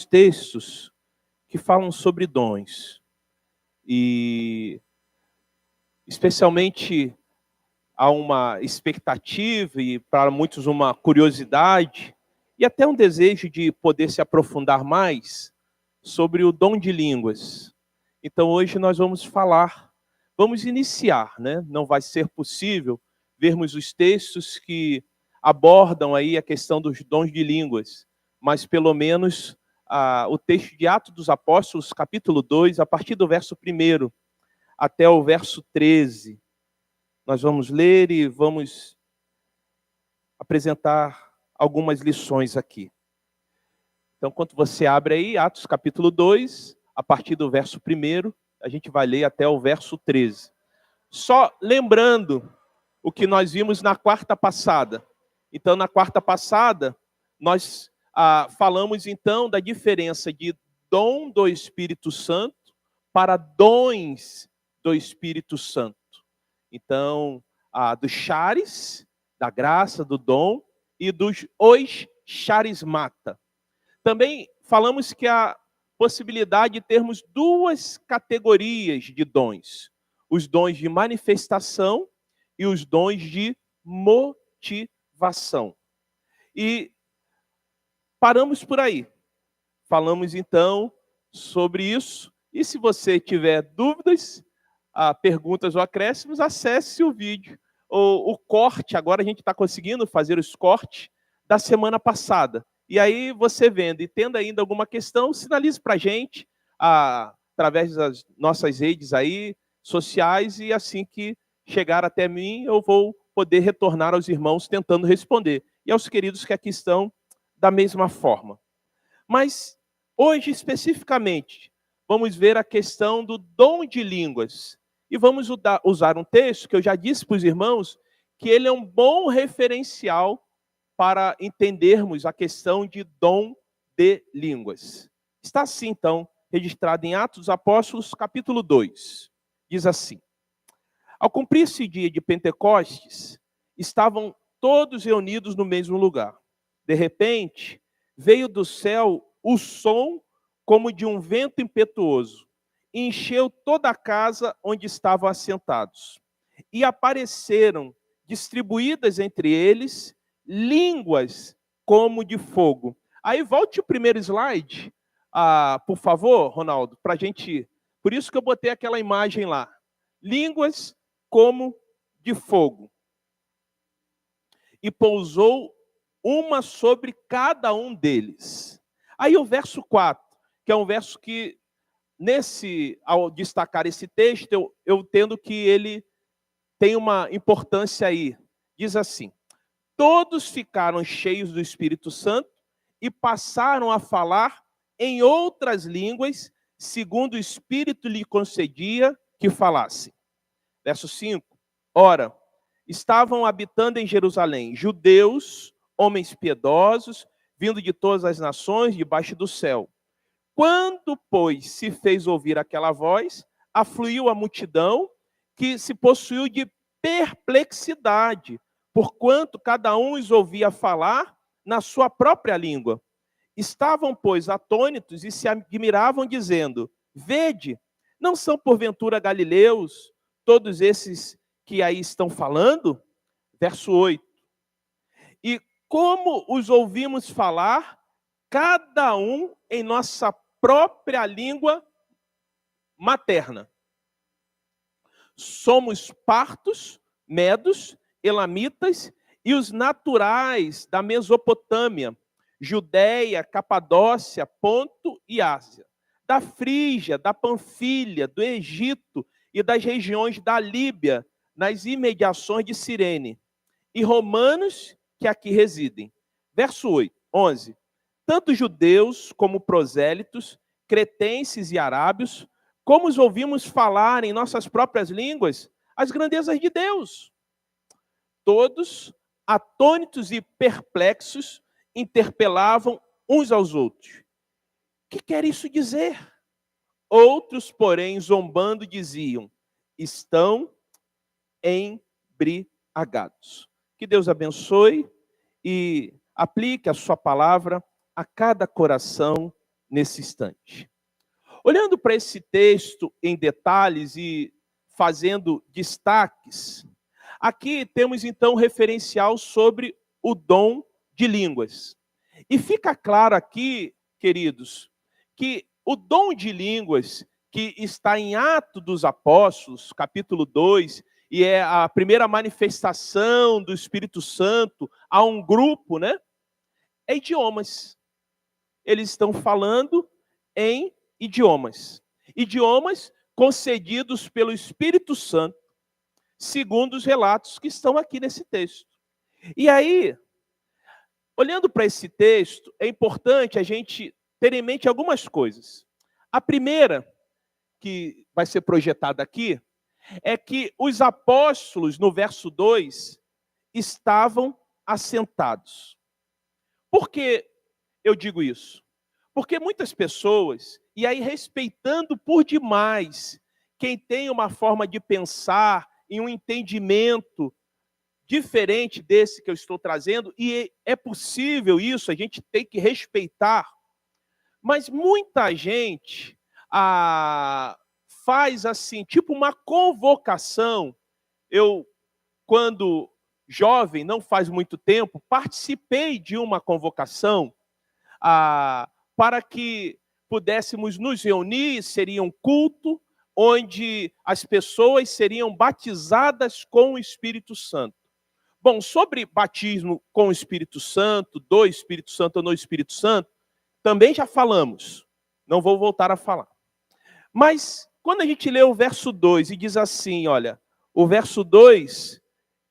textos que falam sobre dons. E, especialmente, há uma expectativa e, para muitos, uma curiosidade e até um desejo de poder se aprofundar mais sobre o dom de línguas. Então, hoje nós vamos iniciar, né? Não vai ser possível vermos os textos que abordam aí a questão dos dons de línguas, mas pelo menos o texto de Atos dos Apóstolos, capítulo 2, a partir do verso 1 até o verso 13. Nós vamos ler e vamos apresentar algumas lições aqui. Então, quando você abre aí, Atos capítulo 2, a partir do verso 1, a gente vai ler até o verso 13. Só lembrando o que nós vimos na quarta passada. Então, na quarta passada, nós falamos, então, da diferença de dom do Espírito Santo para dons do Espírito Santo. Então, dos charis, da graça, do dom, e dos os charismata. Também falamos que há possibilidade de termos duas categorias de dons: os dons de manifestação e os dons de motivação. E paramos por aí. Falamos então sobre isso. E se você tiver dúvidas, perguntas ou acréscimos, acesse o vídeo. O corte, agora a gente está conseguindo fazer os cortes da semana passada. E aí você vendo e tendo ainda alguma questão, sinalize para a gente através das nossas redes aí, sociais, e assim que chegar até mim, eu vou poder retornar aos irmãos tentando responder. E aos queridos que aqui estão, da mesma forma. Mas hoje, especificamente, vamos ver a questão do dom de línguas. E vamos usar um texto que eu já disse para os irmãos, que ele é um bom referencial para entendermos a questão de dom de línguas. Está assim, então, registrado em Atos dos Apóstolos, capítulo 2. Diz assim: ao cumprir-se o dia de Pentecostes, estavam todos reunidos no mesmo lugar. De repente, veio do céu o som como de um vento impetuoso, e encheu toda a casa onde estavam assentados. E apareceram, distribuídas entre eles, línguas como de fogo. Aí volte o primeiro slide, por favor, Ronaldo, para a gente. Por isso que eu botei aquela imagem lá. Línguas como de fogo. E pousou uma sobre cada um deles. Aí o verso 4, que é um verso que, ao destacar esse texto, eu entendo que ele tem uma importância aí. Diz assim: todos ficaram cheios do Espírito Santo e passaram a falar em outras línguas, segundo o Espírito lhe concedia que falasse. Verso 5. Ora, estavam habitando em Jerusalém judeus, homens piedosos, vindo de todas as nações debaixo do céu. Quando, pois, se fez ouvir aquela voz, afluiu a multidão, que se possuiu de perplexidade, porquanto cada um os ouvia falar na sua própria língua. Estavam, pois, atônitos e se admiravam, dizendo: vede, não são porventura galileus todos esses que aí estão falando? Verso 8. E como os ouvimos falar, cada um em nossa própria língua materna. Somos partos, medos, elamitas e os naturais da Mesopotâmia, Judéia, Capadócia, Ponto e Ásia, da Frígia, da Panfilha, do Egito e das regiões da Líbia, nas imediações de Cirene, e romanos que aqui residem. Verso 11. Tanto judeus como prosélitos, cretenses e arábios, como os ouvimos falar em nossas próprias línguas as grandezas de Deus. Todos, atônitos e perplexos, interpelavam uns aos outros: o que quer isso dizer? Outros, porém, zombando, diziam: estão embriagados. Que Deus abençoe e aplique a sua palavra a cada coração nesse instante. Olhando para esse texto em detalhes e fazendo destaques, aqui temos então um referencial sobre o dom de línguas. E fica claro aqui, queridos, que o dom de línguas que está em Atos dos Apóstolos, capítulo 2, e é a primeira manifestação do Espírito Santo a um grupo, né? É idiomas. Eles estão falando em idiomas. Idiomas concedidos pelo Espírito Santo, segundo os relatos que estão aqui nesse texto. E aí, olhando para esse texto, é importante a gente ter em mente algumas coisas. A primeira, que vai ser projetada aqui, é que os apóstolos, no verso 2, estavam assentados. Por que eu digo isso? Porque muitas pessoas, e aí respeitando por demais quem tem uma forma de pensar e um entendimento diferente desse que eu estou trazendo, e é possível isso, a gente tem que respeitar, mas muita gente faz assim, tipo uma convocação. Eu, quando jovem, não faz muito tempo, participei de uma convocação para que pudéssemos nos reunir, seria um culto, onde as pessoas seriam batizadas com o Espírito Santo. Bom, sobre batismo com o Espírito Santo, do Espírito Santo ou no Espírito Santo, também já falamos, não vou voltar a falar. Mas, quando a gente lê o verso 2 e diz assim, olha, o verso 2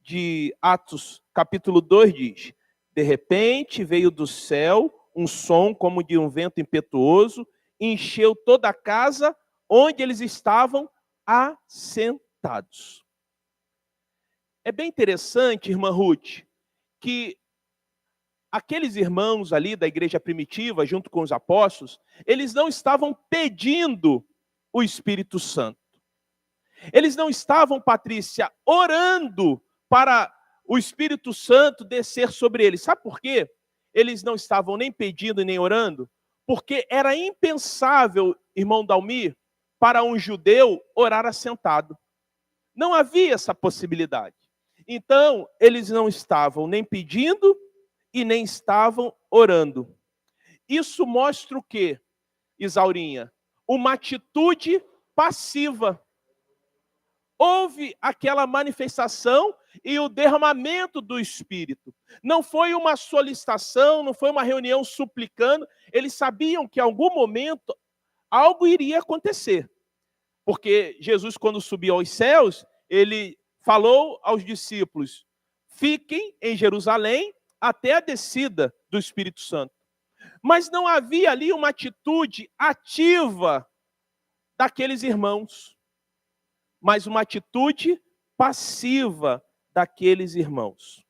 de Atos, capítulo 2 diz: de repente veio do céu um som como de um vento impetuoso, encheu toda a casa onde eles estavam assentados. É bem interessante, irmã Ruth, que aqueles irmãos ali da igreja primitiva, junto com os apóstolos, eles não estavam pedindo o Espírito Santo. Eles não estavam, Patrícia, orando para o Espírito Santo descer sobre eles. Sabe por quê? Eles não estavam nem pedindo nem orando, porque era impensável, irmão Dalmir, para um judeu orar assentado. Não havia essa possibilidade. Então, eles não estavam nem pedindo e nem estavam orando. Isso mostra o quê, Isaurinha? Uma atitude passiva. Houve aquela manifestação e o derramamento do Espírito. Não foi uma solicitação, não foi uma reunião suplicando. Eles sabiam que em algum momento algo iria acontecer. Porque Jesus, quando subiu aos céus, ele falou aos discípulos: fiquem em Jerusalém até a descida do Espírito Santo. Mas não havia ali uma atitude ativa daqueles irmãos, mas uma atitude passiva daqueles irmãos.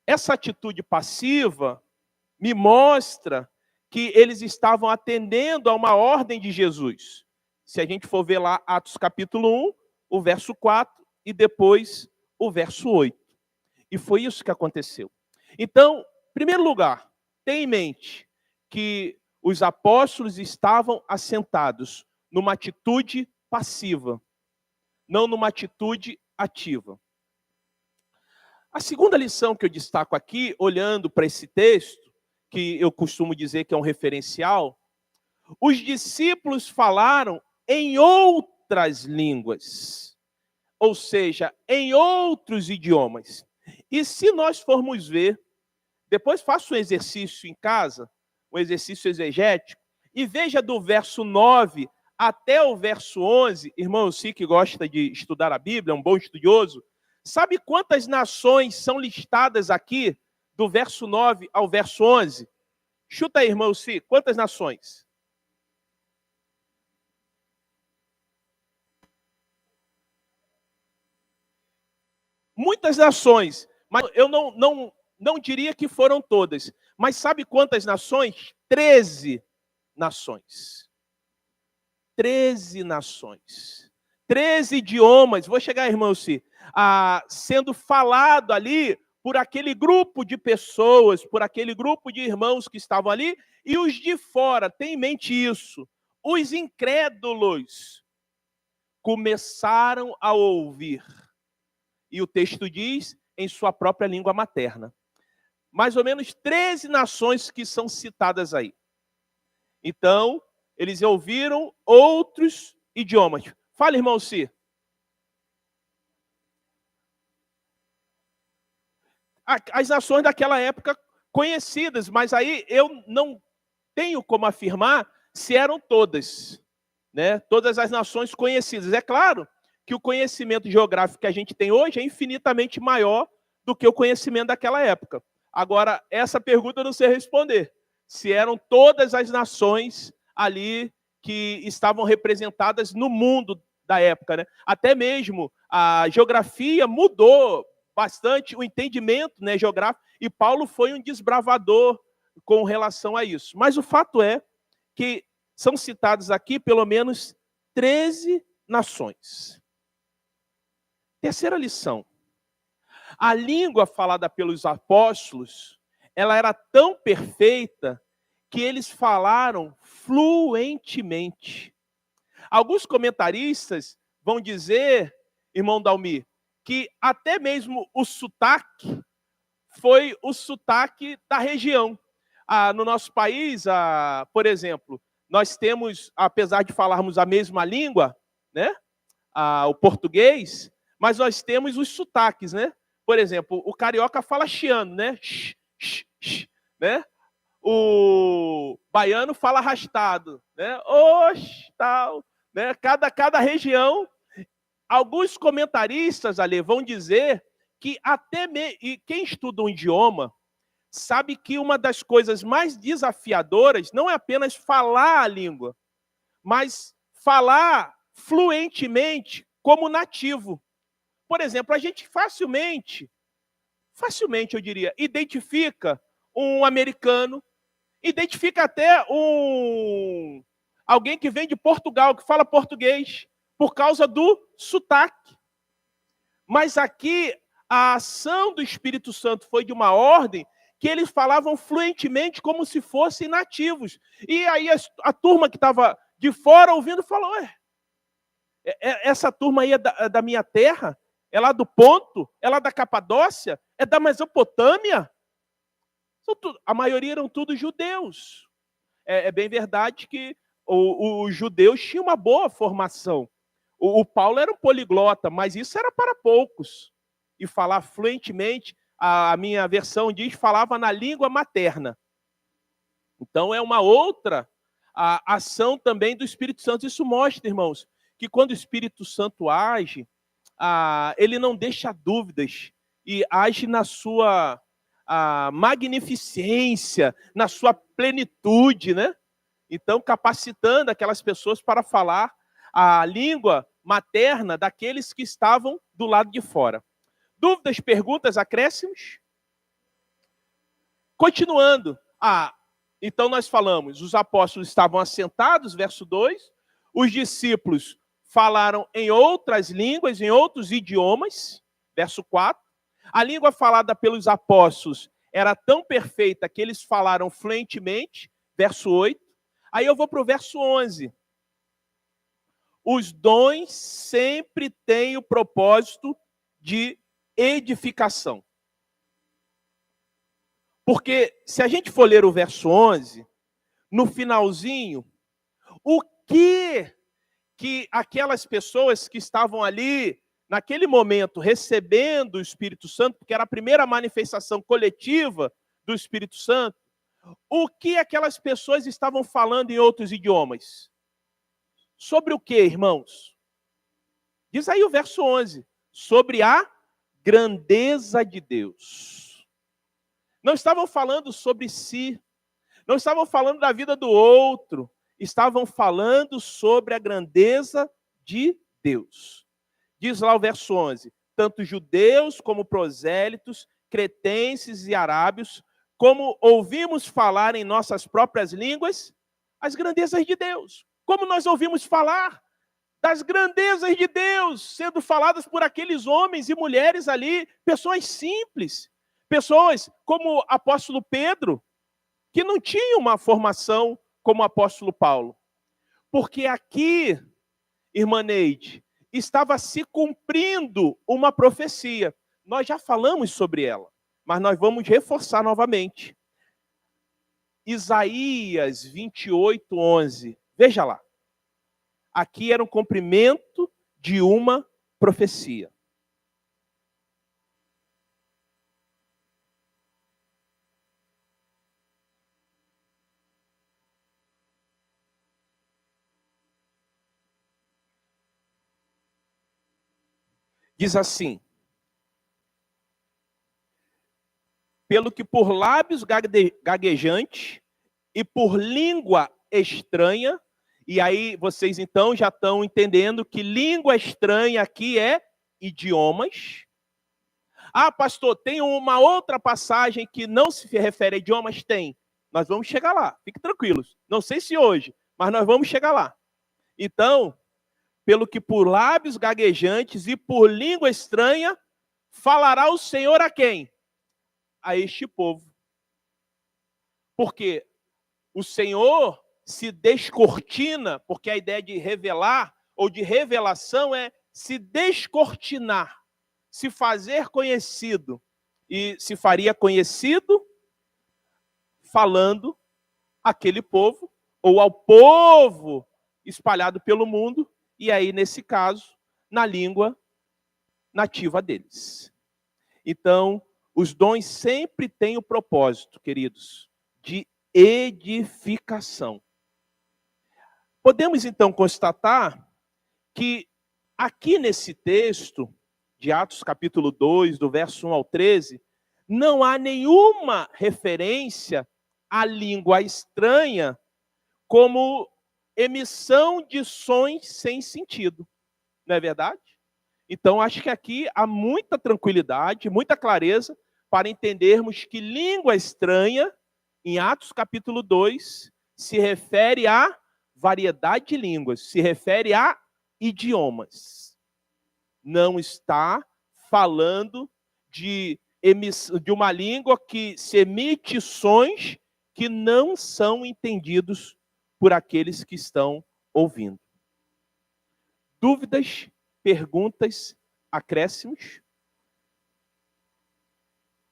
Essa atitude passiva me mostra que eles estavam atendendo a uma ordem de Jesus. Se a gente for ver lá Atos capítulo 1, o verso 4 e depois o verso 8. E foi isso que aconteceu. Então, em primeiro lugar, tenha em mente que os apóstolos estavam assentados numa atitude passiva, não numa atitude ativa. A segunda lição que eu destaco aqui, olhando para esse texto, que eu costumo dizer que é um referencial, os discípulos falaram em outras línguas, ou seja, em outros idiomas. E se nós formos ver, depois faça um exercício em casa, um exercício exegético, e veja do verso 9 até o verso 11, irmão, eu sei que gosta de estudar a Bíblia, é um bom estudioso, sabe quantas nações são listadas aqui, do verso 9 ao verso 11? Chuta aí, irmão, sim, quantas nações? Muitas nações, mas eu não diria que foram todas. Mas sabe quantas nações? 13 nações. 13 nações. 13 idiomas. Vou chegar, irmão, sendo falado ali por aquele grupo de pessoas, por aquele grupo de irmãos que estavam ali, e os de fora, tem em mente isso, os incrédulos começaram a ouvir. E o texto diz, em sua própria língua materna. Mais ou menos 13 nações que são citadas aí. Então, eles ouviram outros idiomas. Fala, irmão Si. As nações daquela época conhecidas, mas aí eu não tenho como afirmar se eram todas, né? Todas as nações conhecidas. É claro que o conhecimento geográfico que a gente tem hoje é infinitamente maior do que o conhecimento daquela época. Agora, essa pergunta eu não sei responder. Se eram todas as nações ali que estavam representadas no mundo da época, né? Até mesmo a geografia mudou bastante, o entendimento, né, geográfico, e Paulo foi um desbravador com relação a isso. Mas o fato é que são citados aqui pelo menos 13 nações. Terceira lição. A língua falada pelos apóstolos, ela era tão perfeita que eles falaram fluentemente. Alguns comentaristas vão dizer, irmão Dalmi, que até mesmo o sotaque foi o sotaque da região. No nosso país, por exemplo, nós temos, apesar de falarmos a mesma língua, né, o português, mas nós temos os sotaques, né? Por exemplo, o carioca fala chiano, né? Né? O baiano fala arrastado, né? Oxe, tal, né? Cada região. Alguns comentaristas ali vão dizer que e quem estuda um idioma sabe que uma das coisas mais desafiadoras não é apenas falar a língua, mas falar fluentemente como nativo. Por exemplo, a gente facilmente eu diria, identifica um americano, identifica até alguém que vem de Portugal, que fala português, por causa do sotaque. Mas aqui, a ação do Espírito Santo foi de uma ordem que eles falavam fluentemente como se fossem nativos. E aí a turma que estava de fora ouvindo falou, essa turma aí é da minha terra? É lá do Ponto? É lá da Capadócia? É da Mesopotâmia? A maioria eram todos judeus. É bem verdade que os judeus tinham uma boa formação. O Paulo era um poliglota, mas isso era para poucos. E falar fluentemente, a minha versão diz, falava na língua materna. Então é uma outra ação também do Espírito Santo. Isso mostra, irmãos, que quando o Espírito Santo age, ele não deixa dúvidas e age na sua magnificência, na sua plenitude, né? Então, capacitando aquelas pessoas para falar a língua materna daqueles que estavam do lado de fora. Dúvidas, perguntas, acréscimos? Continuando. Então nós falamos, os apóstolos estavam assentados, verso 2, os discípulos falaram em outras línguas, em outros idiomas, verso 4. A língua falada pelos apóstolos era tão perfeita que eles falaram fluentemente, verso 8. Aí eu vou para o verso 11. Os dons sempre têm o propósito de edificação. Porque se a gente for ler o verso 11, no finalzinho, o que aquelas pessoas que estavam ali, naquele momento, recebendo o Espírito Santo, porque era a primeira manifestação coletiva do Espírito Santo, o que aquelas pessoas estavam falando em outros idiomas? Sobre o que, irmãos? Diz aí o verso 11. Sobre a grandeza de Deus. Não estavam falando sobre si. Não estavam falando da vida do outro. Estavam falando sobre a grandeza de Deus. Diz lá o verso 11. Tanto judeus como prosélitos, cretenses e arábios, como ouvimos falar em nossas próprias línguas, as grandezas de Deus. Como nós ouvimos falar das grandezas de Deus, sendo faladas por aqueles homens e mulheres ali, pessoas simples, Pessoas como o apóstolo Pedro, que não tinham uma formação como o apóstolo Paulo. Porque aqui, irmã Neide, estava se cumprindo uma profecia. Nós já falamos sobre ela, mas nós vamos reforçar novamente. Isaías 28, 11. Veja lá. Aqui era um cumprimento de uma profecia. Diz assim: pelo que por lábios gaguejantes e por língua estranha, e aí vocês então já estão entendendo que língua estranha aqui é idiomas. Ah, pastor, tem uma outra passagem que não se refere a idiomas? Tem. Nós vamos chegar lá, fiquem tranquilos. Não sei se hoje, mas nós vamos chegar lá. Então, pelo que por lábios gaguejantes e por língua estranha, falará o Senhor a quem? A este povo. Porque o Senhor se descortina, porque a ideia de revelar ou de revelação é se descortinar, se fazer conhecido. E se faria conhecido falando àquele povo, ou ao povo espalhado pelo mundo, e aí, nesse caso, na língua nativa deles. Então, os dons sempre têm o propósito, queridos, de edificação. Podemos, então, constatar que aqui nesse texto, de Atos capítulo 2, do verso 1 ao 13, não há nenhuma referência à língua estranha como emissão de sons sem sentido. Não é verdade? Então, acho que aqui há muita tranquilidade, muita clareza para entendermos que língua estranha, em Atos capítulo 2, se refere a variedade de línguas, se refere a idiomas. Não está falando de uma língua que se emite sons que não são entendidos por aqueles que estão ouvindo. Dúvidas, perguntas, acréscimos?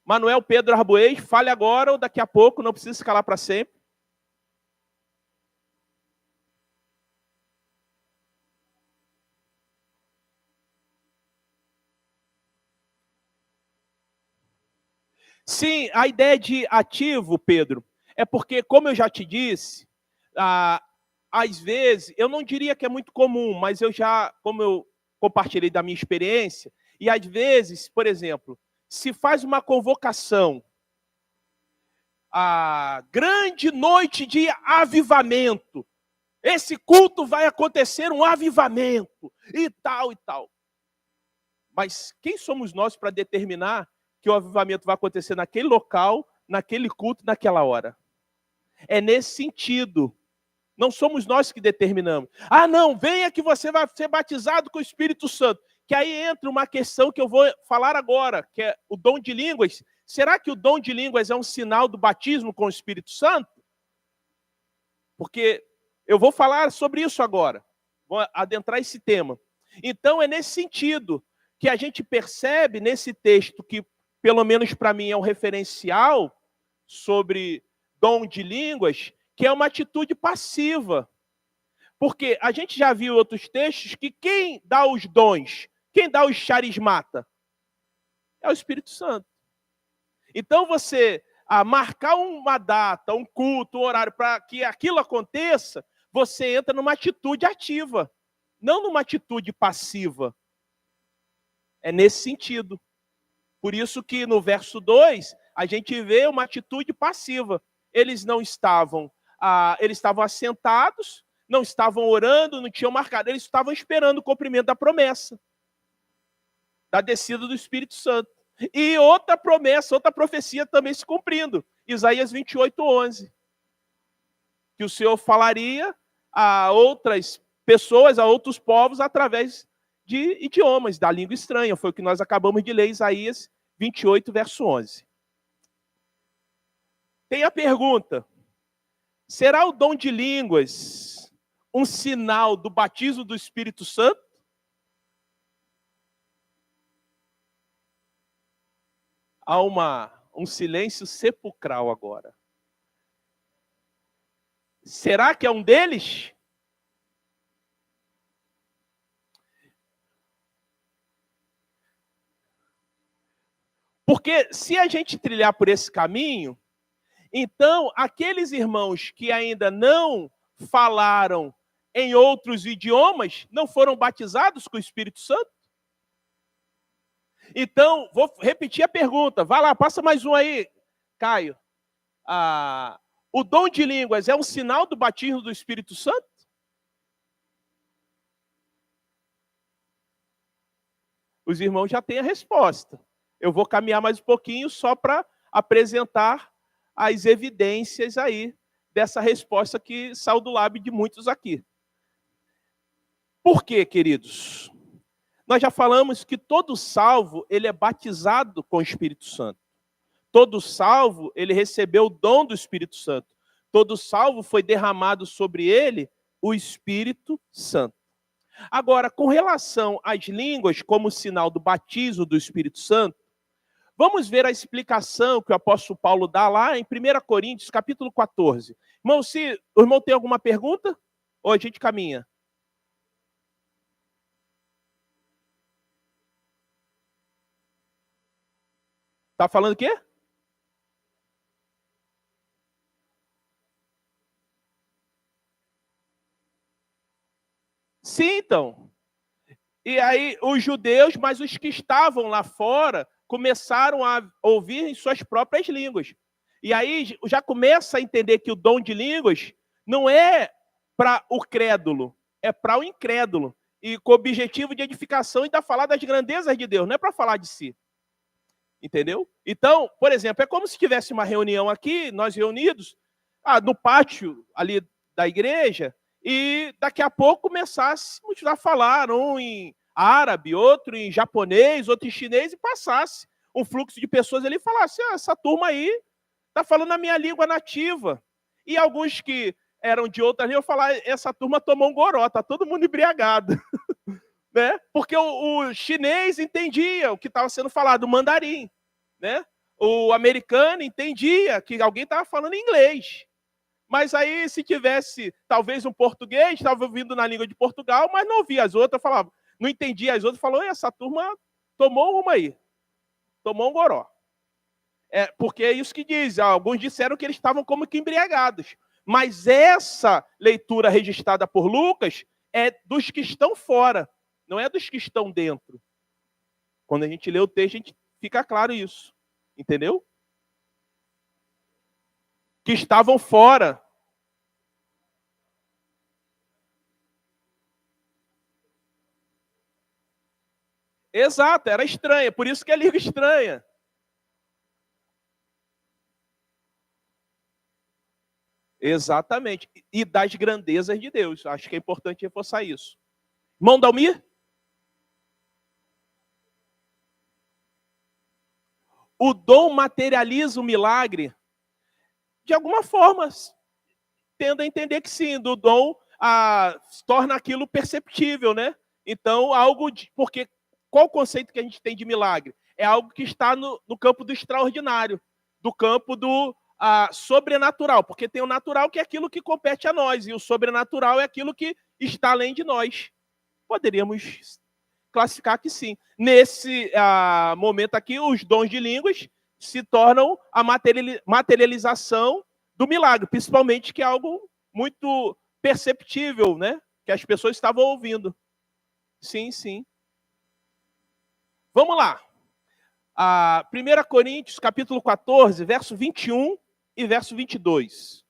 Manuel Pedro Arboês, fale agora ou daqui a pouco, não precisa se calar para sempre. Sim, a ideia de ativo, Pedro, é porque, como eu já te disse, às vezes, eu não diria que é muito comum, mas como eu compartilhei da minha experiência, e às vezes, por exemplo, se faz uma convocação, a grande noite de avivamento, esse culto vai acontecer um avivamento, e tal, e tal. Mas quem somos nós para determinar que o avivamento vai acontecer naquele local, naquele culto, naquela hora? É nesse sentido. Não somos nós que determinamos. Ah, não, venha que você vai ser batizado com o Espírito Santo. Que aí entra uma questão que eu vou falar agora, que é o dom de línguas. Será que o dom de línguas é um sinal do batismo com o Espírito Santo? Porque eu vou falar sobre isso agora. Vou adentrar esse tema. Então, é nesse sentido que a gente percebe nesse texto que, pelo menos para mim, é um referencial sobre dom de línguas, que é uma atitude passiva. Porque a gente já viu outros textos que quem dá os dons, quem dá os charismata, é o Espírito Santo. Então você marcar uma data, um culto, um horário para que aquilo aconteça, você entra numa atitude ativa, não numa atitude passiva. É nesse sentido. Por isso que no verso 2, a gente vê uma atitude passiva. Eles estavam assentados, não estavam orando, não tinham marcado, eles estavam esperando o cumprimento da promessa, da descida do Espírito Santo. E outra promessa, outra profecia também se cumprindo, Isaías 28, 11. Que o Senhor falaria a outras pessoas, a outros povos, através de idiomas, da língua estranha. Foi o que nós acabamos de ler, Isaías 28, verso 11. Tem a pergunta: será o dom de línguas um sinal do batismo do Espírito Santo? Há um silêncio sepulcral agora. Será que é um deles? Porque se a gente trilhar por esse caminho, então aqueles irmãos que ainda não falaram em outros idiomas não foram batizados com o Espírito Santo? Então, vou repetir a pergunta. Vai lá, passa mais um aí, Caio. O dom de línguas é um sinal do batismo do Espírito Santo? Os irmãos já têm a resposta. Eu vou caminhar mais um pouquinho só para apresentar as evidências aí dessa resposta que saiu do lábio de muitos aqui. Por quê, queridos? Nós já falamos que todo salvo, ele é batizado com o Espírito Santo. Todo salvo, ele recebeu o dom do Espírito Santo. Todo salvo foi derramado sobre ele o Espírito Santo. Agora, com relação às línguas como sinal do batismo do Espírito Santo, vamos ver a explicação que o apóstolo Paulo dá lá em 1 Coríntios, capítulo 14. Irmão, se o irmão tem alguma pergunta? Ou a gente caminha? Tá falando o quê? Sim, então. E aí os judeus, mas os que estavam lá fora, começaram a ouvir em suas próprias línguas. E aí já começa a entender que o dom de línguas não é para o crédulo, é para o incrédulo. E com o objetivo de edificação e da falar das grandezas de Deus, não é para falar de si. Entendeu? Então, por exemplo, é como se tivesse uma reunião aqui, nós reunidos, no pátio ali da igreja, e daqui a pouco começássemos a falar, um em árabe, outro em japonês, outro em chinês, e passasse um fluxo de pessoas ali e falasse: essa turma aí está falando a minha língua nativa. E alguns que eram de outra língua falar: essa turma tomou um goró, está todo mundo embriagado. Né? Porque o chinês entendia o que estava sendo falado, o mandarim. Né? O americano entendia que alguém estava falando inglês. Mas aí, se tivesse talvez um português, estava ouvindo na língua de Portugal, mas não ouvia as outras, falava, não entendia as outras, falou: essa turma tomou uma aí, tomou um goró. Porque é isso que diz, alguns disseram que eles estavam como que embriagados. Mas essa leitura registrada por Lucas é dos que estão fora, não é dos que estão dentro. Quando a gente lê o texto, a gente fica claro isso. Entendeu? Que estavam fora. Exato, era estranha, por isso que é língua estranha. Exatamente. E das grandezas de Deus. Acho que é importante reforçar isso. Irmão Dalmir? O dom materializa o milagre? De alguma forma, tendo a entender que sim, do dom torna aquilo perceptível, né? Então, porque qual o conceito que a gente tem de milagre? É algo que está no campo do extraordinário, do campo do sobrenatural, porque tem o natural que é aquilo que compete a nós, e o sobrenatural é aquilo que está além de nós. Poderíamos classificar que sim. Nesse momento aqui, os dons de línguas se tornam a materialização do milagre, principalmente que é algo muito perceptível, né? Que as pessoas estavam ouvindo. Sim, sim. Vamos lá. 1 Coríntios, capítulo 14, verso 21 e verso 22.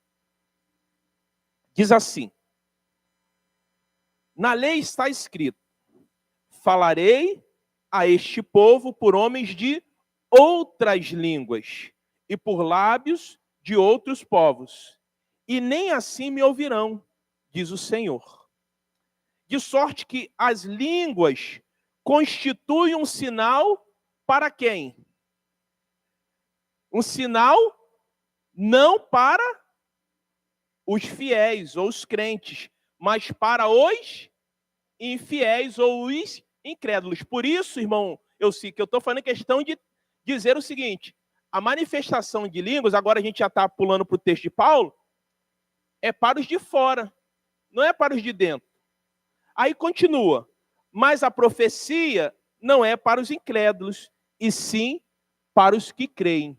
Diz assim: na lei está escrito: falarei a este povo por homens de outras línguas e por lábios de outros povos, e nem assim me ouvirão, diz o Senhor. De sorte que as línguas constituem um sinal para quem? Um sinal não para os fiéis ou os crentes, mas para os infiéis ou os incrédulos. Por isso, irmão, eu sei que eu estou fazendo questão de dizer o seguinte: a manifestação de línguas, agora a gente já está pulando para o texto de Paulo, é para os de fora, não é para os de dentro. Aí continua, mas a profecia não é para os incrédulos, e sim para os que creem.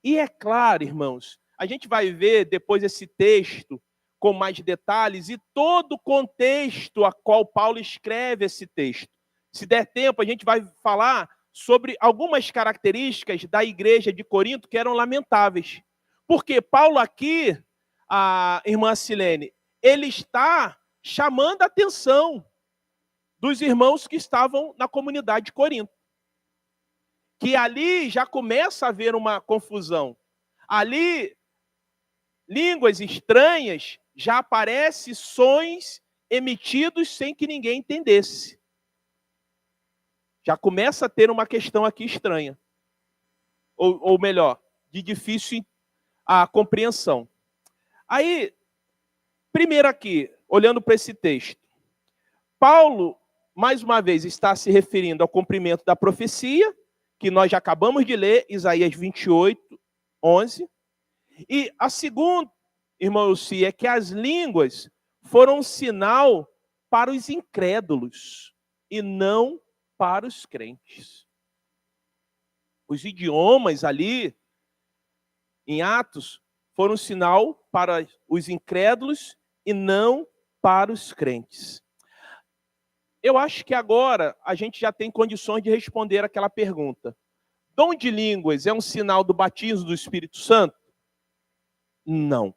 E é claro, irmãos, a gente vai ver depois esse texto com mais detalhes e todo o contexto a qual Paulo escreve esse texto. Se der tempo, a gente vai falar sobre algumas características da igreja de Corinto que eram lamentáveis. Porque Paulo aqui, a irmã Silene, ele está chamando a atenção dos irmãos que estavam na comunidade de Corinto. Que ali já começa a haver uma confusão. Ali, línguas estranhas, já aparecem sons emitidos sem que ninguém entendesse. Já começa a ter uma questão aqui estranha. Ou melhor, de difícil a compreensão. Aí, primeiro aqui, olhando para esse texto, Paulo, mais uma vez, está se referindo ao cumprimento da profecia, que nós já acabamos de ler, Isaías 28, 11. E a segunda, irmão Elci, é que as línguas foram um sinal para os incrédulos e não para os crentes. Os idiomas ali, em Atos, foram um sinal para os incrédulos e não para os crentes. Eu acho que agora a gente já tem condições de responder aquela pergunta. Dom de línguas é um sinal do batismo do Espírito Santo? Não.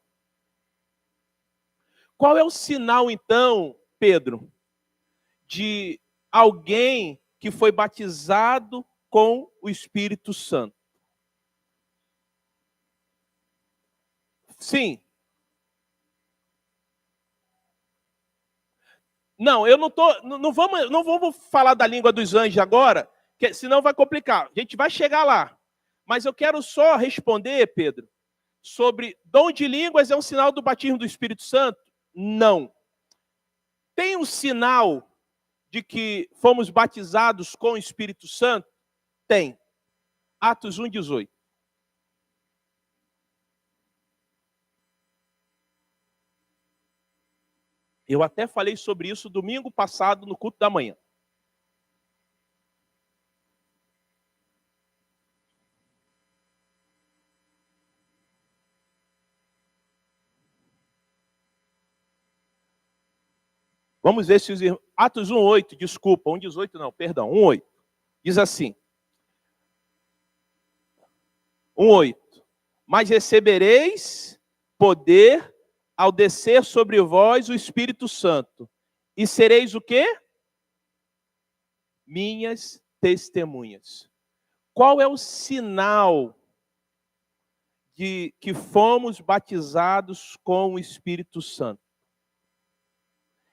Qual é o sinal, então, Pedro, de alguém que foi batizado com o Espírito Santo? Sim. Não, eu não tô, não vamos falar da língua dos anjos agora, que senão vai complicar. A gente vai chegar lá. Mas eu quero só responder, Pedro, sobre dom de línguas é um sinal do batismo do Espírito Santo? Não. Tem um sinal de que fomos batizados com o Espírito Santo? Tem. Atos 1:18. Eu até falei sobre isso domingo passado no culto da manhã. Vamos ver se os Atos 1:8, desculpa, 1:18 não, perdão, 1:8. Diz assim: 1:8. Mas recebereis poder ao descer sobre vós o Espírito Santo. E sereis o quê? Minhas testemunhas. Qual é o sinal de que fomos batizados com o Espírito Santo?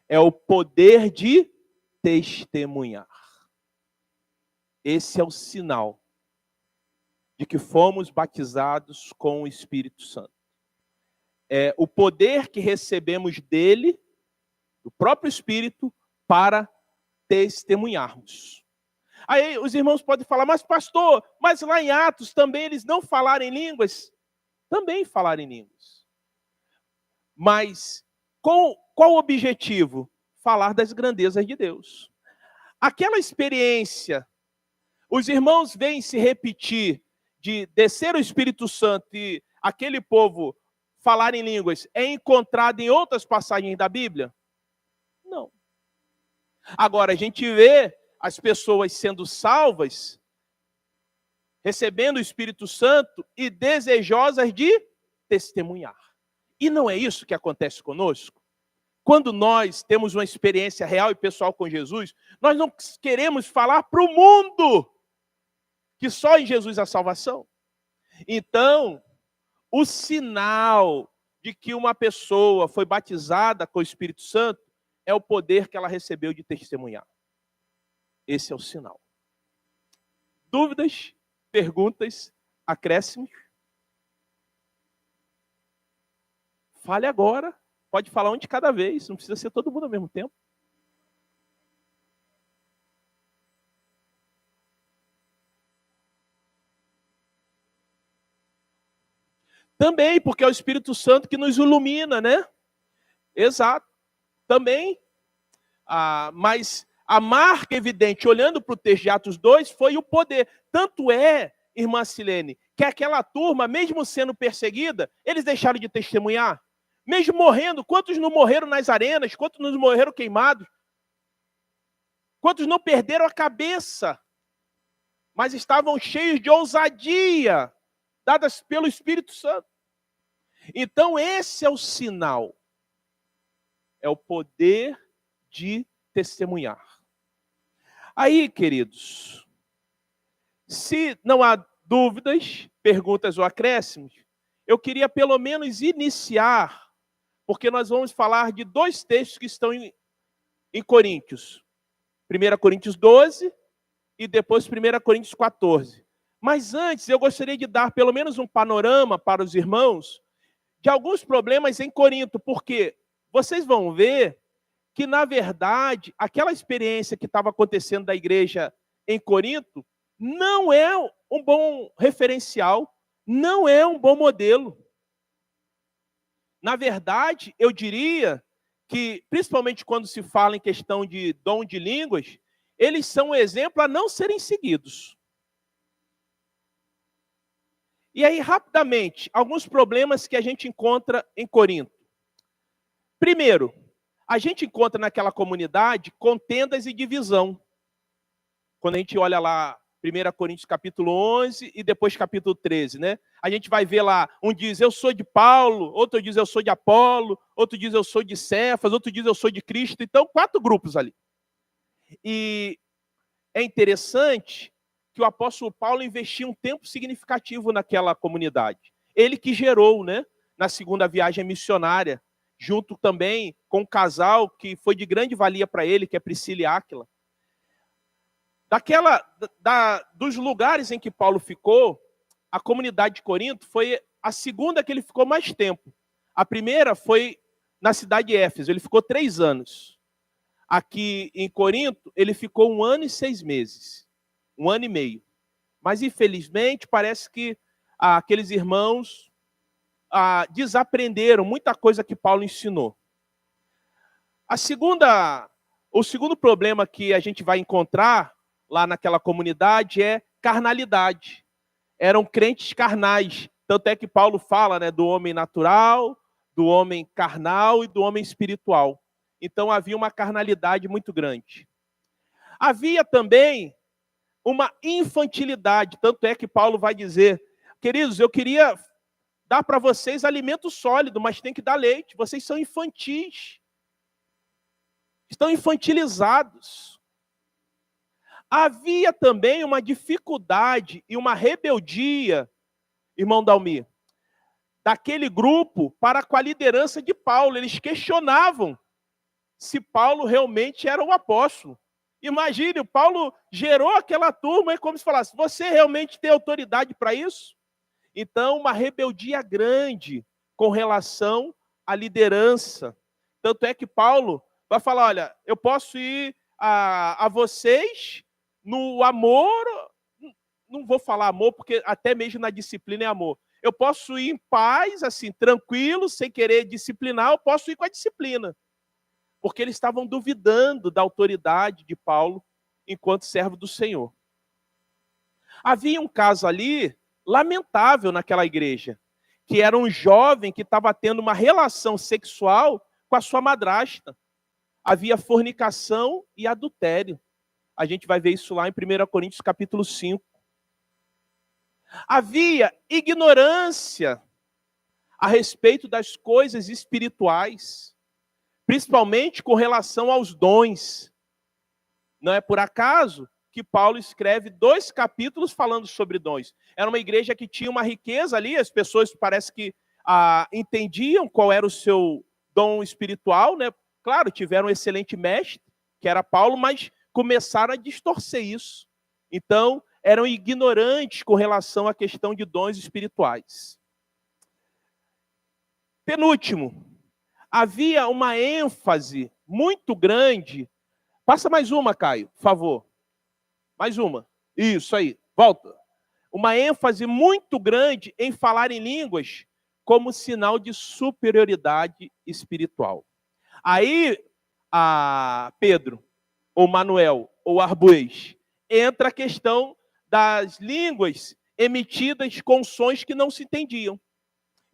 É o poder de testemunhar. Esse é o sinal de que fomos batizados com o Espírito Santo. É o poder que recebemos dele, do próprio Espírito, para testemunharmos. Aí os irmãos podem falar, mas pastor, mas lá em Atos também eles não falaram em línguas? Também falaram em línguas. Mas qual o objetivo? Falar das grandezas de Deus. Aquela experiência, os irmãos veem se repetir de descer o Espírito Santo e aquele povo falar em línguas, é encontrado em outras passagens da Bíblia? Não. Agora, a gente vê as pessoas sendo salvas, recebendo o Espírito Santo e desejosas de testemunhar. E não é isso que acontece conosco? Quando nós temos uma experiência real e pessoal com Jesus, nós não queremos falar para o mundo que só em Jesus há salvação. Então, o sinal de que uma pessoa foi batizada com o Espírito Santo é o poder que ela recebeu de testemunhar. Esse é o sinal. Dúvidas, perguntas, acréscimos? Fale agora. Pode falar um de cada vez. Não precisa ser todo mundo ao mesmo tempo. Também, porque é o Espírito Santo que nos ilumina, né? Exato. Também. Mas a marca evidente, olhando para o texto de Atos 2, foi o poder. Tanto é, irmã Silene, que aquela turma, mesmo sendo perseguida, eles deixaram de testemunhar. Mesmo morrendo, quantos não morreram nas arenas? Quantos não morreram queimados? Quantos não perderam a cabeça? Mas estavam cheios de ousadia, dadas pelo Espírito Santo. Então esse é o sinal. É o poder de testemunhar. Aí, queridos, se não há dúvidas, perguntas ou acréscimos, eu queria pelo menos iniciar, porque nós vamos falar de dois textos que estão em Coríntios. 1 Coríntios 12 e depois 1 Coríntios 14. Mas antes, eu gostaria de dar pelo menos um panorama para os irmãos de alguns problemas em Corinto, porque vocês vão ver que, na verdade, aquela experiência que estava acontecendo da igreja em Corinto não é um bom referencial, não é um bom modelo. Na verdade, eu diria que, principalmente quando se fala em questão de dom de línguas, eles são um exemplo a não serem seguidos. E aí, rapidamente, alguns problemas que a gente encontra em Corinto. Primeiro, a gente encontra naquela comunidade contendas e divisão. Quando a gente olha lá, 1 Coríntios capítulo 11 e depois capítulo 13, né? A gente vai ver lá, um diz eu sou de Paulo, outro diz eu sou de Apolo, outro diz eu sou de Cefas, outro diz eu sou de Cristo. Então, 4 grupos ali. E é interessante que o apóstolo Paulo investiu um tempo significativo naquela comunidade. Ele que gerou, né, na segunda viagem missionária, junto também com um casal que foi de grande valia para ele, que é Priscila e Áquila. Dos lugares em que Paulo ficou, a comunidade de Corinto foi a segunda que ele ficou mais tempo. A primeira foi na cidade de Éfeso, ele ficou 3 anos. Aqui em Corinto, ele ficou 1 ano e 6 meses. 1 ano e meio. Mas, infelizmente, parece que aqueles irmãos desaprenderam muita coisa que Paulo ensinou. O segundo problema que a gente vai encontrar lá naquela comunidade é carnalidade. Eram crentes carnais. Tanto é que Paulo fala, né, do homem natural, do homem carnal e do homem espiritual. Então havia uma carnalidade muito grande. Havia também uma infantilidade. Tanto é que Paulo vai dizer, queridos, eu queria dar para vocês alimento sólido, mas tem que dar leite. Vocês são infantis. Estão infantilizados. Havia também uma dificuldade e uma rebeldia, irmão Dalmir, daquele grupo para com a liderança de Paulo. Eles questionavam se Paulo realmente era o apóstolo. Imagine, o Paulo gerou aquela turma e como se falasse, você realmente tem autoridade para isso? Então, uma rebeldia grande com relação à liderança. Tanto é que Paulo vai falar, olha, eu posso ir a vocês no amor, não vou falar amor, porque até mesmo na disciplina é amor. Eu posso ir em paz, assim, tranquilo, sem querer disciplinar, eu posso ir com a disciplina. Porque eles estavam duvidando da autoridade de Paulo enquanto servo do Senhor. Havia um caso ali lamentável naquela igreja, que era um jovem que estava tendo uma relação sexual com a sua madrasta. Havia fornicação e adultério. A gente vai ver isso lá em 1 Coríntios capítulo 5. Havia ignorância a respeito das coisas espirituais, principalmente com relação aos dons. Não é por acaso que Paulo escreve 2 capítulos falando sobre dons. Era uma igreja que tinha uma riqueza ali, as pessoas parece que entendiam qual era o seu dom espiritual, né? Claro, tiveram um excelente mestre, que era Paulo, mas começaram a distorcer isso. Então, eram ignorantes com relação à questão de dons espirituais. Penúltimo, havia uma ênfase muito grande. Passa mais uma, Caio, por favor. Mais uma. Isso aí, volta. Uma ênfase muito grande em falar em línguas como sinal de superioridade espiritual. Aí, Pedro, ou Manuel, ou Arbuez, entra a questão das línguas emitidas com sons que não se entendiam.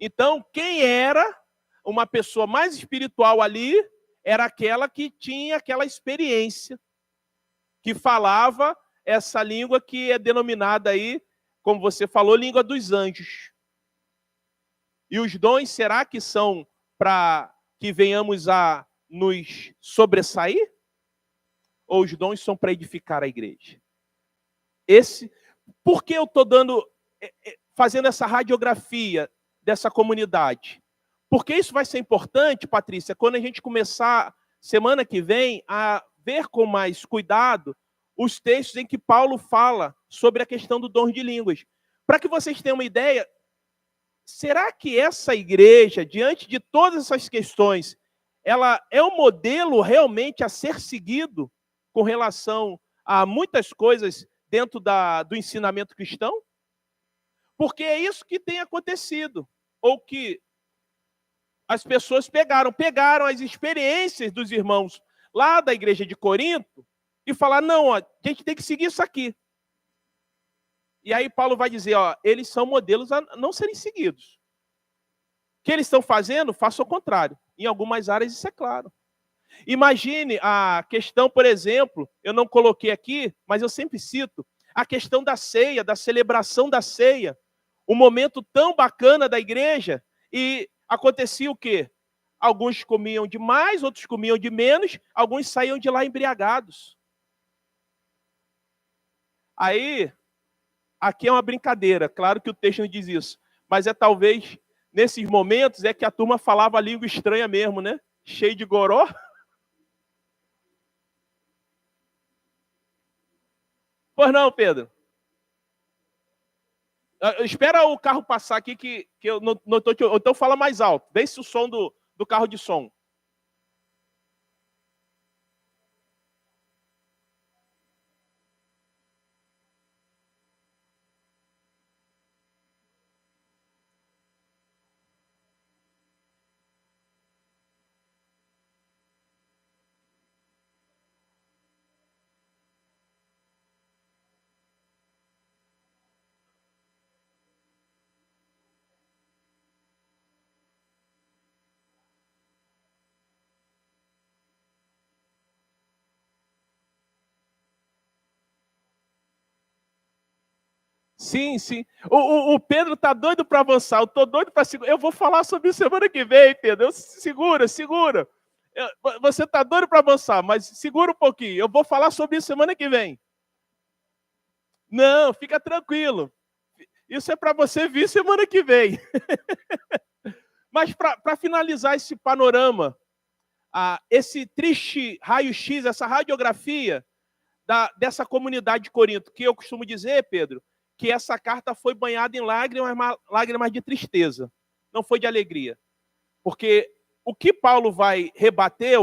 Então, quem era uma pessoa mais espiritual ali era aquela que tinha aquela experiência, que falava essa língua que é denominada aí, como você falou, língua dos anjos. E os dons, será que são para que venhamos a nos sobressair? Ou os dons são para edificar a igreja? Por que eu estou fazendo essa radiografia dessa comunidade? Porque isso vai ser importante, Patrícia, quando a gente começar, semana que vem, a ver com mais cuidado os textos em que Paulo fala sobre a questão do dom de línguas. Para que vocês tenham uma ideia, será que essa igreja, diante de todas essas questões, ela é um modelo realmente a ser seguido com relação a muitas coisas dentro do ensinamento cristão? Porque é isso que tem acontecido. Ou que as pessoas pegaram as experiências dos irmãos lá da igreja de Corinto e falaram, não, ó, a gente tem que seguir isso aqui. E aí Paulo vai dizer, ó, eles são modelos a não serem seguidos. O que eles estão fazendo, faça o contrário. Em algumas áreas isso é claro. Imagine a questão, por exemplo, eu não coloquei aqui, mas eu sempre cito, a questão da ceia, da celebração da ceia. Um momento tão bacana da igreja, e acontecia o quê? Alguns comiam de mais, outros comiam de menos, alguns saíam de lá embriagados. Aí, aqui é uma brincadeira, claro que o texto não diz isso, mas é talvez, nesses momentos, é que a turma falava a língua estranha mesmo, né? Cheio de goró. Pois não, Pedro? Espera o carro passar aqui, que eu não estou te ouvindo. Então fala mais alto. Vê se o som do carro de som. Sim, sim. O Pedro tá doido para avançar. Eu tô doido para segurar. Eu vou falar sobre isso semana que vem, Pedro. Segura. Você tá doido para avançar, mas segura um pouquinho. Eu vou falar sobre isso semana que vem. Não, fica tranquilo. Isso é para você vir semana que vem. Mas para finalizar esse panorama, esse triste raio-x, essa radiografia dessa comunidade de Corinto, que eu costumo dizer, Pedro, que essa carta foi banhada em lágrimas de tristeza, não foi de alegria. Porque o que Paulo vai rebater,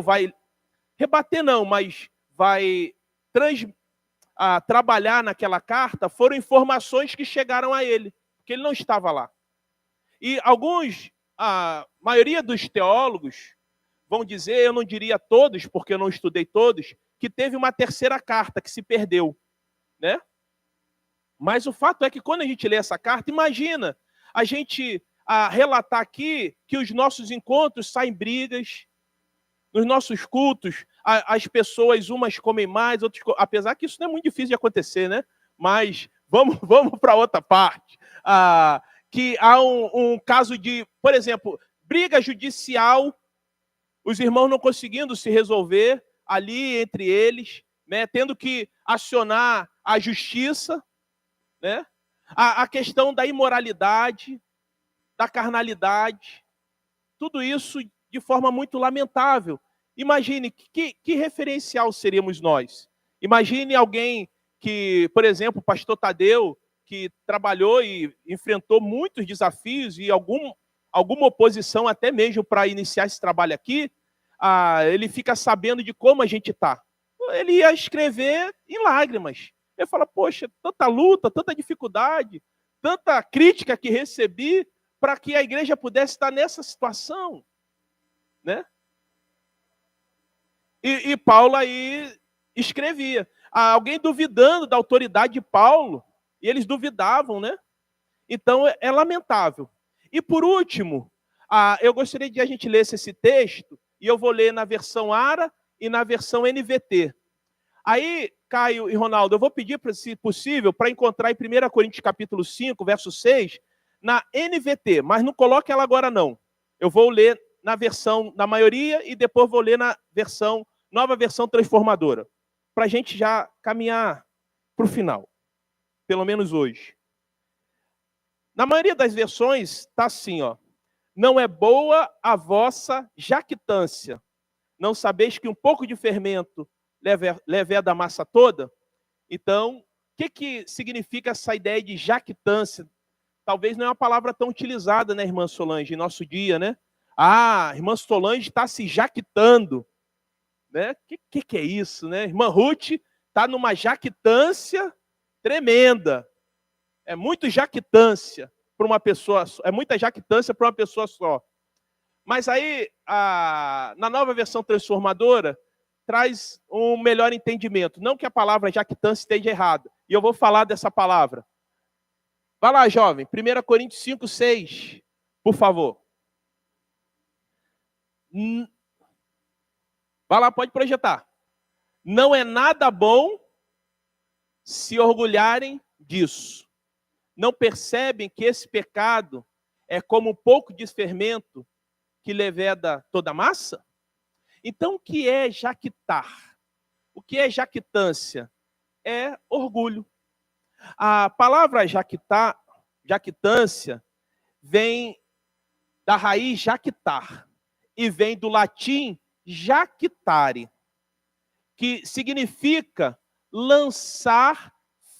mas vai trabalhar naquela carta, foram informações que chegaram a ele, porque ele não estava lá. E a maioria dos teólogos vão dizer, eu não diria todos, porque eu não estudei todos, que teve uma terceira carta que se perdeu, né? Mas o fato é que quando a gente lê essa carta, imagina a gente relatar aqui que os nossos encontros saem brigas, nos nossos cultos as pessoas umas comem mais, outras apesar que isso não é muito difícil de acontecer, né? Mas vamos para outra parte. Que há um caso de, por exemplo, briga judicial, os irmãos não conseguindo se resolver ali entre eles, né? Tendo que acionar a justiça, né? A questão da imoralidade, da carnalidade, tudo isso de forma muito lamentável. Imagine que referencial seríamos nós. Imagine alguém que, por exemplo, o pastor Tadeu, que trabalhou e enfrentou muitos desafios e alguma oposição, até mesmo para iniciar esse trabalho aqui, ele fica sabendo de como a gente está. Ele ia escrever em lágrimas. Ele fala, poxa, tanta luta, tanta dificuldade, tanta crítica que recebi para que a igreja pudesse estar nessa situação, né? E Paulo aí escrevia. Alguém duvidando da autoridade de Paulo, e eles duvidavam, né? Então, é lamentável. E, por último, eu gostaria de a gente lesse esse texto, e eu vou ler na versão ARA e na versão NVT. Aí, Caio e Ronaldo, eu vou pedir, se possível, para encontrar em 1 Coríntios capítulo 5, verso 6, na NVT, mas não coloque ela agora, não. Eu vou ler na versão da maioria e depois vou ler na nova versão transformadora, para a gente já caminhar para o final, pelo menos hoje. Na maioria das versões, está assim, ó. Não é boa a jactância. Não sabeis que um pouco de fermento leveda a massa toda? Então, o que significa essa ideia de jactância? Talvez não é uma palavra tão utilizada, né, irmã Solange, em nosso dia, né? A irmã Solange está se jactando. Né? Que é isso, né? Irmã Ruth está numa jactância tremenda. É muito jactância para uma pessoa, é muita jactância para uma pessoa só. Mas aí, na nova versão transformadora, traz um melhor entendimento. Não que a palavra jactância esteja errada. E eu vou falar dessa palavra. Vai lá, jovem. 1 Coríntios 5, 6, por favor. Vai lá, pode projetar. Não é nada bom se orgulharem disso. Não percebem que esse pecado é como um pouco de fermento que leveda toda a massa? Então, o que é jactar? O que é jactância? É orgulho. A palavra jactância vem da raiz jactar e vem do latim jactare, que significa lançar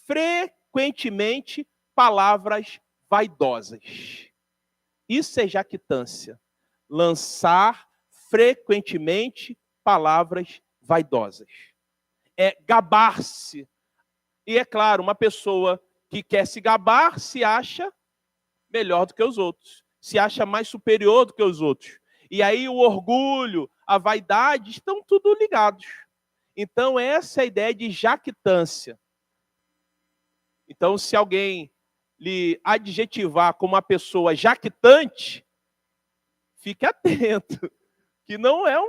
frequentemente palavras vaidosas. Isso é jactância. Lançar frequentemente palavras vaidosas. É gabar-se. E é claro, uma pessoa que quer se gabar se acha melhor do que os outros. Se acha mais superior do que os outros. E aí o orgulho, a vaidade estão tudo ligados. Então essa é a ideia de jactância. Então se alguém lhe adjetivar como uma pessoa jactante, fique atento, que não é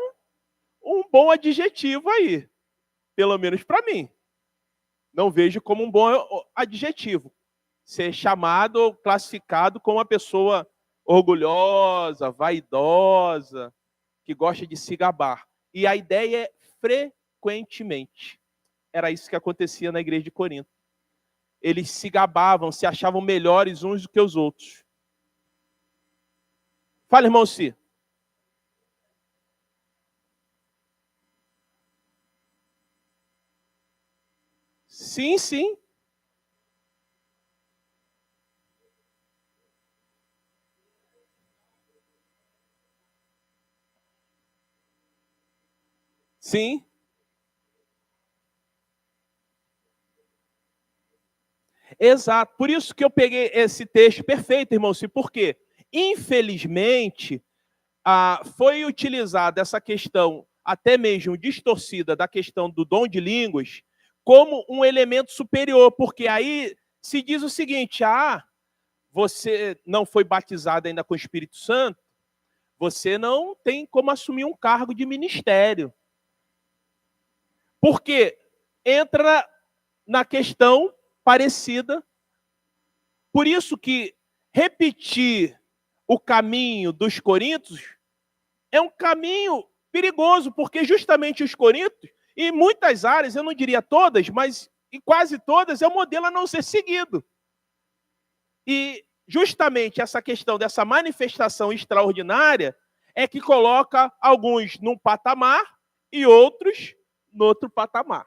um bom adjetivo aí, pelo menos para mim. Não vejo como um bom adjetivo ser chamado ou classificado como uma pessoa orgulhosa, vaidosa, que gosta de se gabar. E a ideia é frequentemente. Era isso que acontecia na igreja de Corinto. Eles se gabavam, se achavam melhores uns do que os outros. Fala, irmão Si. Sim, sim. Sim. Exato. Por isso que eu peguei esse texto perfeito, irmão Si. Por quê? Infelizmente, foi utilizada essa questão, até mesmo distorcida, da questão do dom de línguas, como um elemento superior, porque aí se diz o seguinte, você não foi batizado ainda com o Espírito Santo, você não tem como assumir um cargo de ministério. Porque entra na questão parecida. Por isso que repetir o caminho dos coríntios é um caminho perigoso, porque justamente os coríntios, em muitas áreas, eu não diria todas, mas em quase todas, é um modelo a não ser seguido. E justamente essa questão dessa manifestação extraordinária é que coloca alguns num patamar e outros no outro patamar.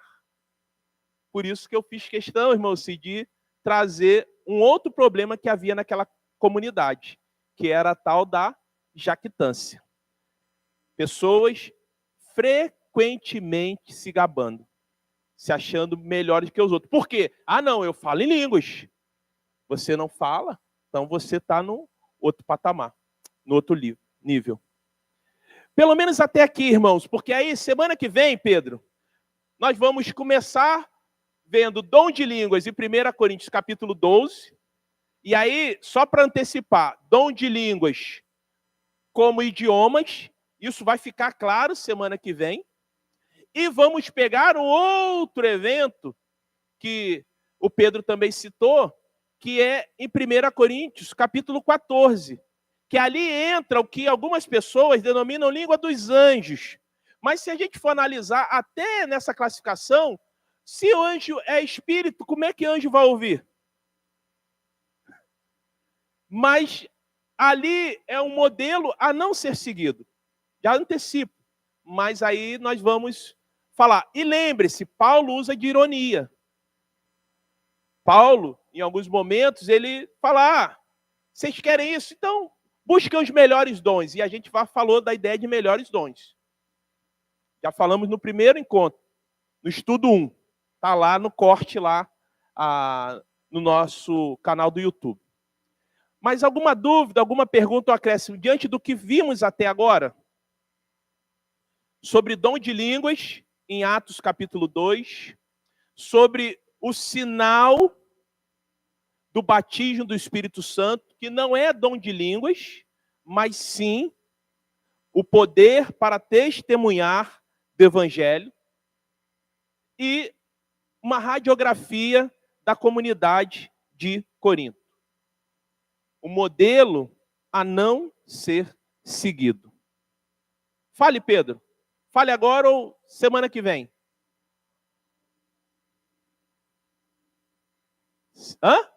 Por isso que eu fiz questão, irmão Cid, de trazer um outro problema que havia naquela comunidade, que era a tal da jactância. Pessoas frequentemente se gabando, se achando melhores que os outros. Por quê? Ah, não, eu falo em línguas. Você não fala, então você está no outro patamar, no outro nível. Pelo menos até aqui, irmãos, porque aí, semana que vem, Pedro, nós vamos começar vendo dom de línguas em 1 Coríntios capítulo 12. E aí, só para antecipar, dom de línguas como idiomas, isso vai ficar claro semana que vem. E vamos pegar um outro evento que o Pedro também citou, que é em 1 Coríntios capítulo 14. Que ali entra o que algumas pessoas denominam língua dos anjos. Mas se a gente for analisar até nessa classificação, se o anjo é espírito, como é que anjo vai ouvir? Mas ali é um modelo a não ser seguido. Já antecipo. Mas aí nós vamos falar. E lembre-se, Paulo usa de ironia. Paulo, em alguns momentos, ele fala, vocês querem isso? Então, busquem os melhores dons. E a gente falou da ideia de melhores dons. Já falamos no primeiro encontro, no estudo 1. Está lá no corte, lá no nosso canal do YouTube. Mas alguma dúvida, alguma pergunta ou acréscimo diante do que vimos até agora? Sobre dom de línguas, em Atos capítulo 2. Sobre o sinal do batismo do Espírito Santo, que não é dom de línguas, mas sim o poder para testemunhar do Evangelho, e uma radiografia da comunidade de Corinto. O modelo a não ser seguido. Fale, Pedro. Fale agora ou semana que vem? Hã?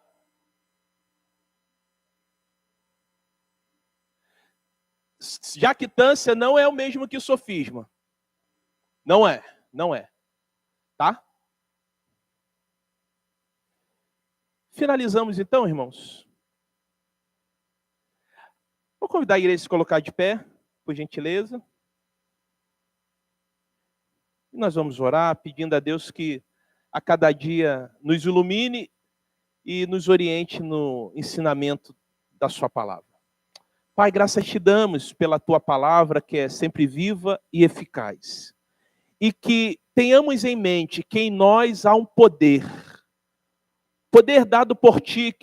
Jactância não é o mesmo que sofisma. Não é, não é. Tá? Finalizamos então, irmãos. Vou convidar a igreja a se colocar de pé, por gentileza. E nós vamos orar pedindo a Deus que a cada dia nos ilumine e nos oriente no ensinamento da sua palavra. Pai, graças te damos pela tua palavra, que é sempre viva e eficaz. E que tenhamos em mente que em nós há um poder dado por ti,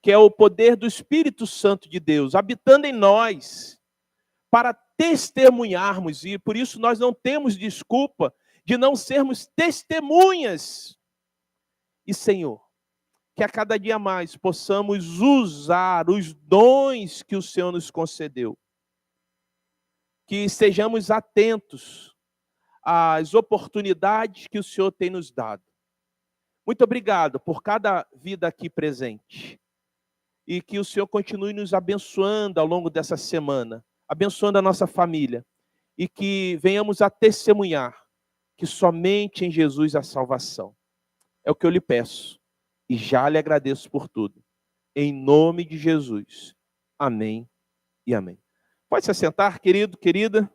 que é o poder do Espírito Santo de Deus, habitando em nós, para testemunharmos, e por isso nós não temos desculpa de não sermos testemunhas. E, Senhor, que a cada dia mais possamos usar os dons que o Senhor nos concedeu. Que estejamos atentos às oportunidades que o Senhor tem nos dado. Muito obrigado por cada vida aqui presente. E que o Senhor continue nos abençoando ao longo dessa semana, abençoando a nossa família. E que venhamos a testemunhar que somente em Jesus há salvação. É o que eu lhe peço. E já lhe agradeço por tudo. Em nome de Jesus. Amém e amém. Pode se assentar, querido, querida.